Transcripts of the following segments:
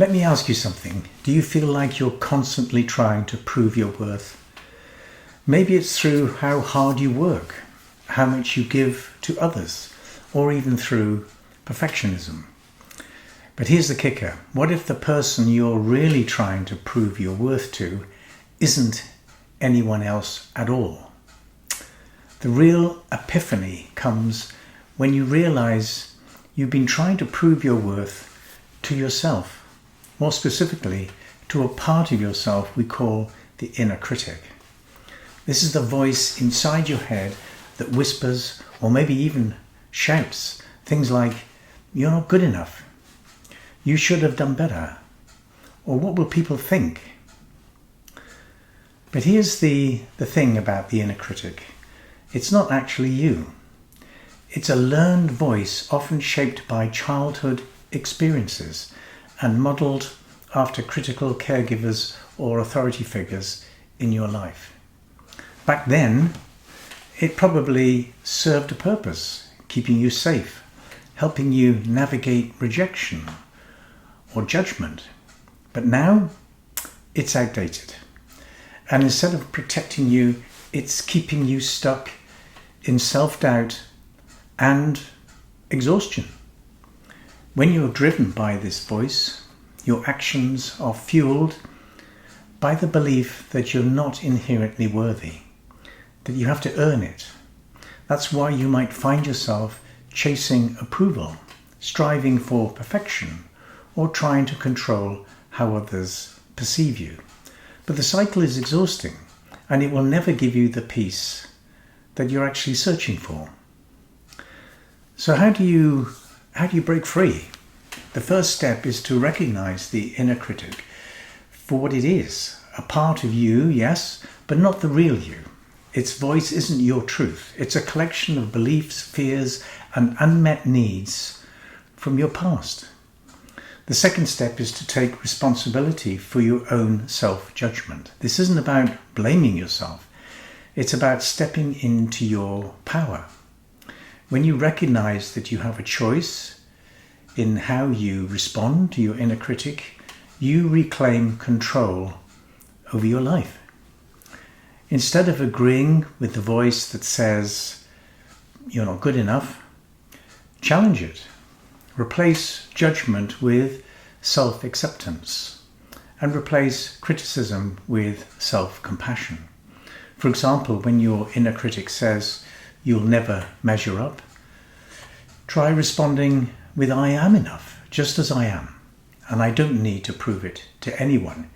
Let me ask you something. Do you feel like you're constantly trying to prove your worth? Maybe it's through how hard you work, how much you give to others, or even through perfectionism. But here's the kicker. What if the person you're really trying to prove your worth to isn't anyone else at all? The real epiphany comes when you realize you've been trying to prove your worth to yourself. More specifically, to a part of yourself we call the inner critic. This is the voice inside your head that whispers or maybe even shouts things like, "You're not good enough," "You should have done better," or "What will people think?" But here's the thing about the inner critic. It's not actually you. It's a learned voice often shaped by childhood experiences and modelled after critical caregivers or authority figures in your life. Back then, it probably served a purpose, keeping you safe, helping you navigate rejection or judgment. But now, it's outdated. And instead of protecting you, it's keeping you stuck in self-doubt and exhaustion. When you're driven by this voice, your actions are fueled by the belief that you're not inherently worthy, that you have to earn it. That's why you might find yourself chasing approval, striving for perfection, or trying to control how others perceive you. But the cycle is exhausting, and it will never give you the peace that you're actually searching for. So how do you break free? The first step is to recognize the inner critic for what it is. A part of you, yes, but not the real you. Its voice isn't your truth. It's a collection of beliefs, fears, and unmet needs from your past. The second step is to take responsibility for your own self-judgment. This isn't about blaming yourself. It's about stepping into your power. When you recognize that you have a choice in how you respond to your inner critic, you reclaim control over your life. Instead of agreeing with the voice that says, "You're not good enough," challenge it. Replace judgment with self-acceptance and replace criticism with self-compassion. For example, when your inner critic says you'll never measure up, try responding with "I am enough, just as I am, and I don't need to prove it to anyone,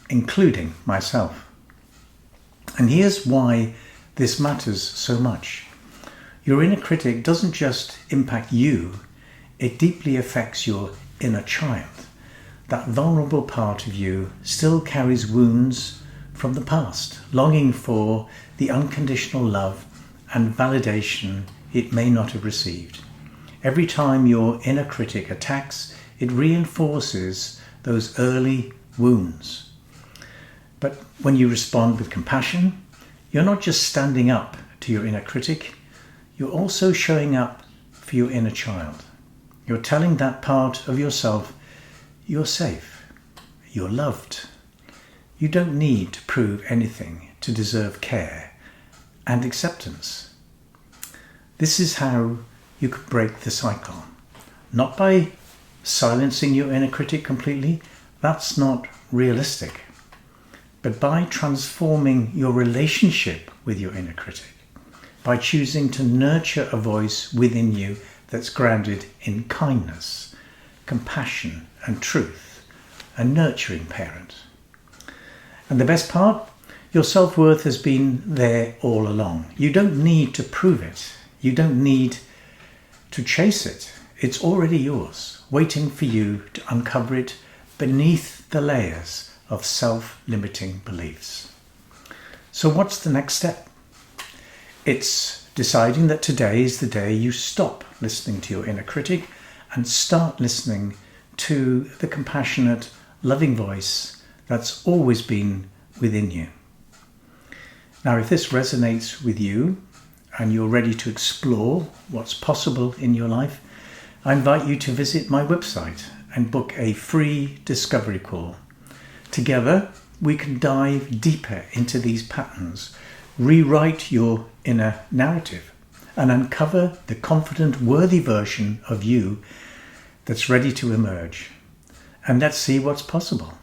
including myself." And here's why this matters so much. Your inner critic doesn't just impact you, it deeply affects your inner child. That vulnerable part of you still carries wounds from the past, longing for the unconditional love and validation it may not have received. Every time your inner critic attacks, it reinforces those early wounds. But when you respond with compassion, you're not just standing up to your inner critic, you're also showing up for your inner child. You're telling that part of yourself, you're safe, you're loved. You don't need to prove anything to deserve care and acceptance. This is how you could break the cycle. Not by silencing your inner critic completely, that's not realistic, but by transforming your relationship with your inner critic, by choosing to nurture a voice within you that's grounded in kindness, compassion, and truth, a nurturing parent. And the best part, your self-worth has been there all along. You don't need to prove it. You don't need to chase it. It's already yours, waiting for you to uncover it beneath the layers of self-limiting beliefs. So what's the next step? It's deciding that today is the day you stop listening to your inner critic and start listening to the compassionate, loving voice that's always been within you. Now, if this resonates with you and you're ready to explore what's possible in your life, I invite you to visit my website and book a free discovery call. Together, we can dive deeper into these patterns, rewrite your inner narrative, and uncover the confident, worthy version of you that's ready to emerge. And let's see what's possible.